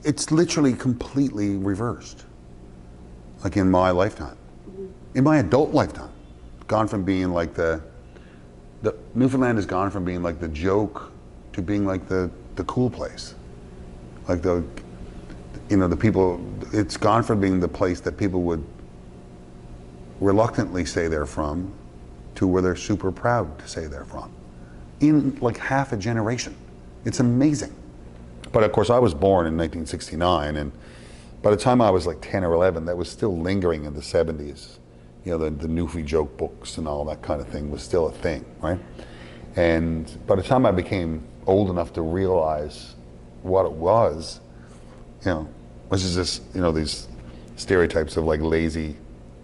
it's literally completely reversed. Like in my lifetime, in my adult lifetime, gone from being like the Newfoundland has gone from being like the joke to being like the cool place. Like the people, it's gone from being the place that people would reluctantly say they're from to where they're super proud to say they're from. In like half a generation. It's amazing. But of course I was born in 1969, and by the time I was like 10 or 11, that was still lingering in the 70s. You know, the Newfie joke books and all that kind of thing was still a thing, right? And by the time I became old enough to realize what it was, you know, which is just, you know, these stereotypes of like lazy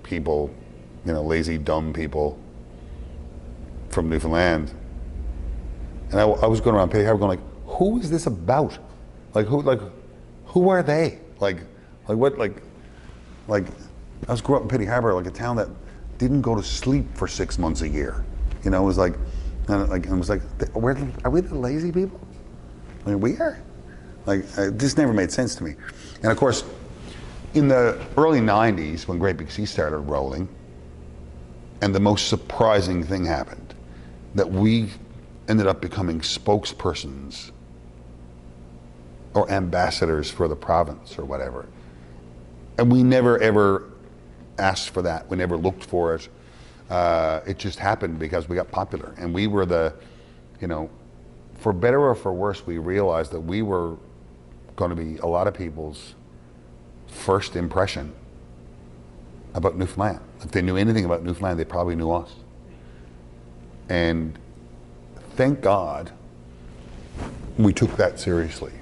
people, you know, lazy, dumb people from Newfoundland. And I was going around Petty Harbour going like, who is this about? Who are they? Like what, I grew up in Petty Harbour, like a town that didn't go to sleep for 6 months a year. You know, it was like, are we the lazy people? I mean, we are. Like, this never made sense to me. And of course, in the early 90s, when Great Big Sea started rolling, and the most surprising thing happened, that we ended up becoming spokespersons or ambassadors for the province or whatever. And we never ever asked for that. We never looked for it. It just happened because we got popular. And we were the, you know, for better or for worse, we realized that we were going to be a lot of people's first impression about Newfoundland. If they knew anything about Newfoundland, they probably knew us. And thank God we took that seriously.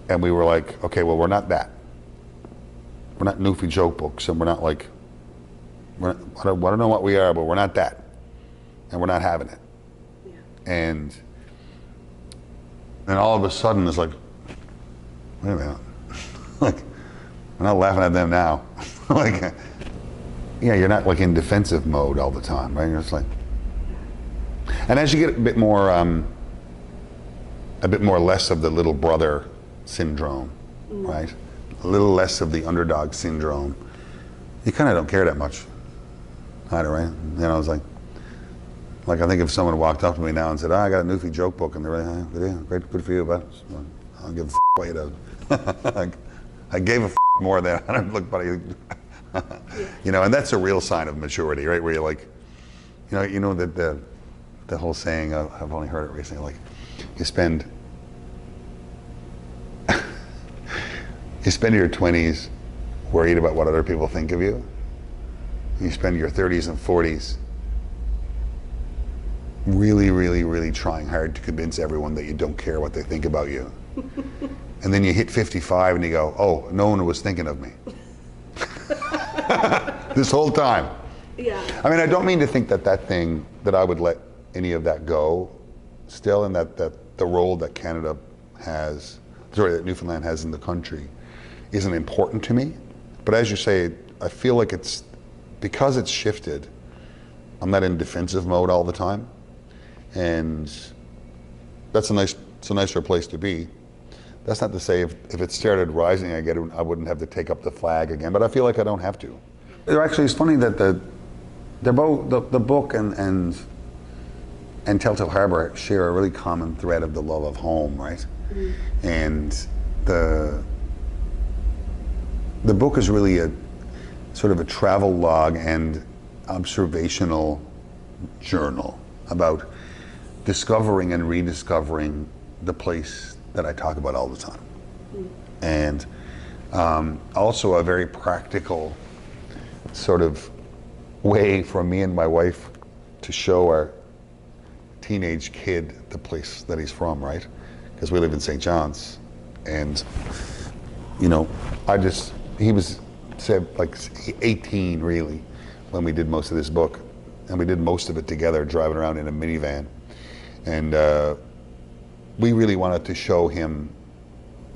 And we were like, okay, well, we're not that. We're not Newfie joke books, and we're not like, I don't know what we are, but we're not that. And we're not having it. Yeah. And then all of a sudden it's like, wait a minute. Like, we're not laughing at them now. Like, yeah, you're not like in defensive mode all the time, right? You're just like, and as you get a bit more less of the little brother syndrome, right? A little less of the underdog syndrome, you kind of don't care that much either, right? You know, it's like I think if someone walked up to me now and said, I got a Newfie joke book, and they're like, yeah, great, good for you, but I don't give a what you do. I gave a more than I don't look, buddy. You know, and that's a real sign of maturity, right? Where you're like, you know that the whole saying, I've only heard it recently, like you spend your 20s worried about what other people think of you. You spend your 30s and 40s really, really, really trying hard to convince everyone that you don't care what they think about you. And then you hit 55 and you go, oh, no one was thinking of me. This whole time. Yeah. I mean, I don't mean to think that I would let any of that go still, and that the role that that Newfoundland has in the country isn't important to me. But as you say, I feel like because it's shifted, I'm not in defensive mode all the time. And that's a nicer place to be. That's not to say if it started rising again, I wouldn't have to take up the flag again, but I feel like I don't have to. Actually, it's funny that the book and Tell Tale Harbour share a really common thread of the love of home, right? Mm-hmm. And the book is really a sort of a travel log and observational journal about discovering and rediscovering the place that I talk about all the time. Mm. And also a very practical sort of way for me and my wife to show our teenage kid the place that he's from, right? Because we live in St. John's, and you know, he was like 18 really when we did most of this book, and we did most of it together driving around in a minivan. And we really wanted to show him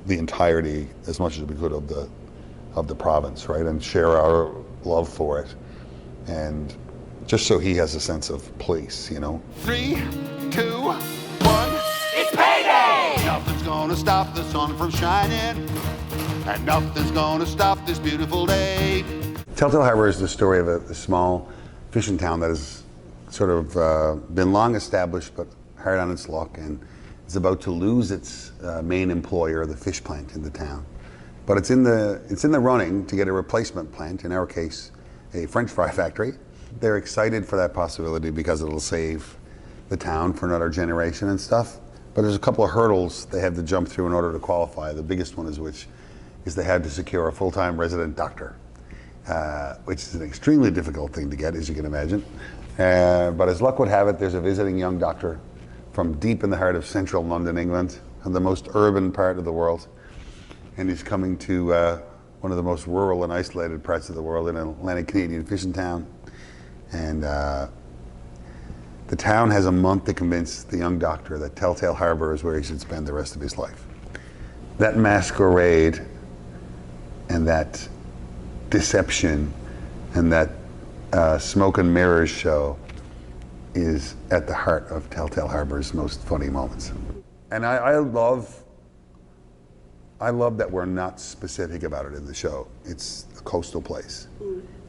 the entirety, as much as we could, of the province, right? And share our love for it. And just so he has a sense of place, you know? 3, 2, 1, it's payday! Nothing's gonna stop the sun from shining, and nothing's gonna stop this beautiful day. Tell Tale Harbour is the story of a small fishing town that has sort of been long established but hard on its luck, and is about to lose its main employer, the fish plant in the town. But it's in the running to get a replacement plant, in our case, a French fry factory. They're excited for that possibility because it'll save the town for another generation and stuff. But there's a couple of hurdles they have to jump through in order to qualify. The biggest one is they had to secure a full-time resident doctor, which is an extremely difficult thing to get, as you can imagine. But as luck would have it, there's a visiting young doctor from deep in the heart of central London, England, and the most urban part of the world. And he's coming to one of the most rural and isolated parts of the world, in an Atlantic Canadian fishing town. And the town has a month to convince the young doctor that Tell Tale Harbour is where he should spend the rest of his life. That masquerade and that deception and that smoke and mirrors show is at the heart of Tell Tale Harbour's most funny moments. And I love that we're not specific about it in the show. It's a coastal place.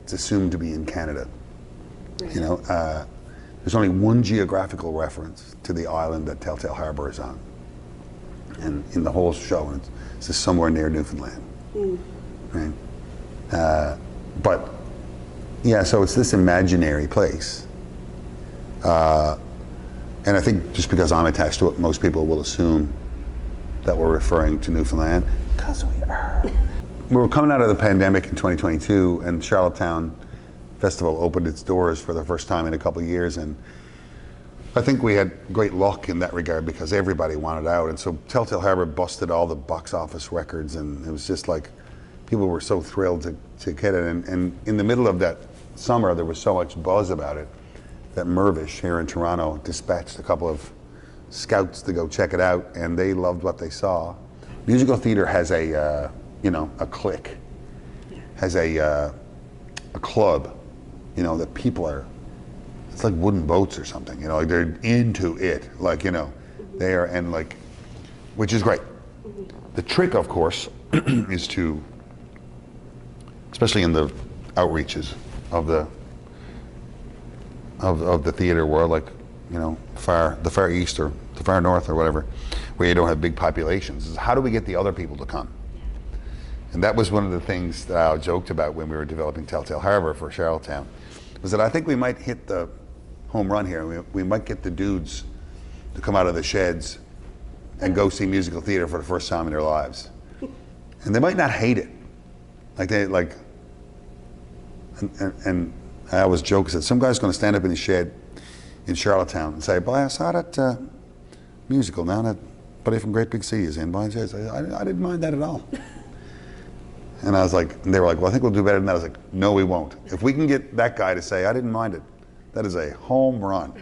It's assumed to be in Canada. Right. You know, there's only one geographical reference to the island that Tell Tale Harbour is on, and in the whole show, it's just somewhere near Newfoundland. Right? But yeah, so it's this imaginary place. And I think just because I'm attached to it, most people will assume that we're referring to Newfoundland, because we are. We were coming out of the pandemic in 2022, and Charlottetown Festival opened its doors for the first time in a couple of years, and I think we had great luck in that regard because everybody wanted out, and so Tell Tale Harbour busted all the box office records, and it was just like, people were so thrilled to get it, and in the middle of that summer there was so much buzz about it that Mirvish here in Toronto dispatched a couple of scouts to go check it out, and they loved what they saw. Musical theater has a clique, has a club, that people are, it's like wooden boats or something, like they're into it, they are, and which is great. The trick, of course, is to, especially in the outreaches of the theater world, the far east or the far north or whatever, where you don't have big populations, is how do we get the other people to come? And that was one of the things that I joked about when we were developing Tell Tale Harbour for Charlottetown, was that I think we might hit the home run here. We might get the dudes to come out of the sheds and go see musical theater for the first time in their lives. And they might not hate it. And I always joke that some guy's going to stand up in his shed in Charlottetown and say, "Boy, I saw that musical now that Buddy from Great Big Sea is in." I didn't mind that at all. And I was like, and they were like, "Well, I think we'll do better than that." I was like, "No, we won't. If we can get that guy to say, I didn't mind it, that is a home run."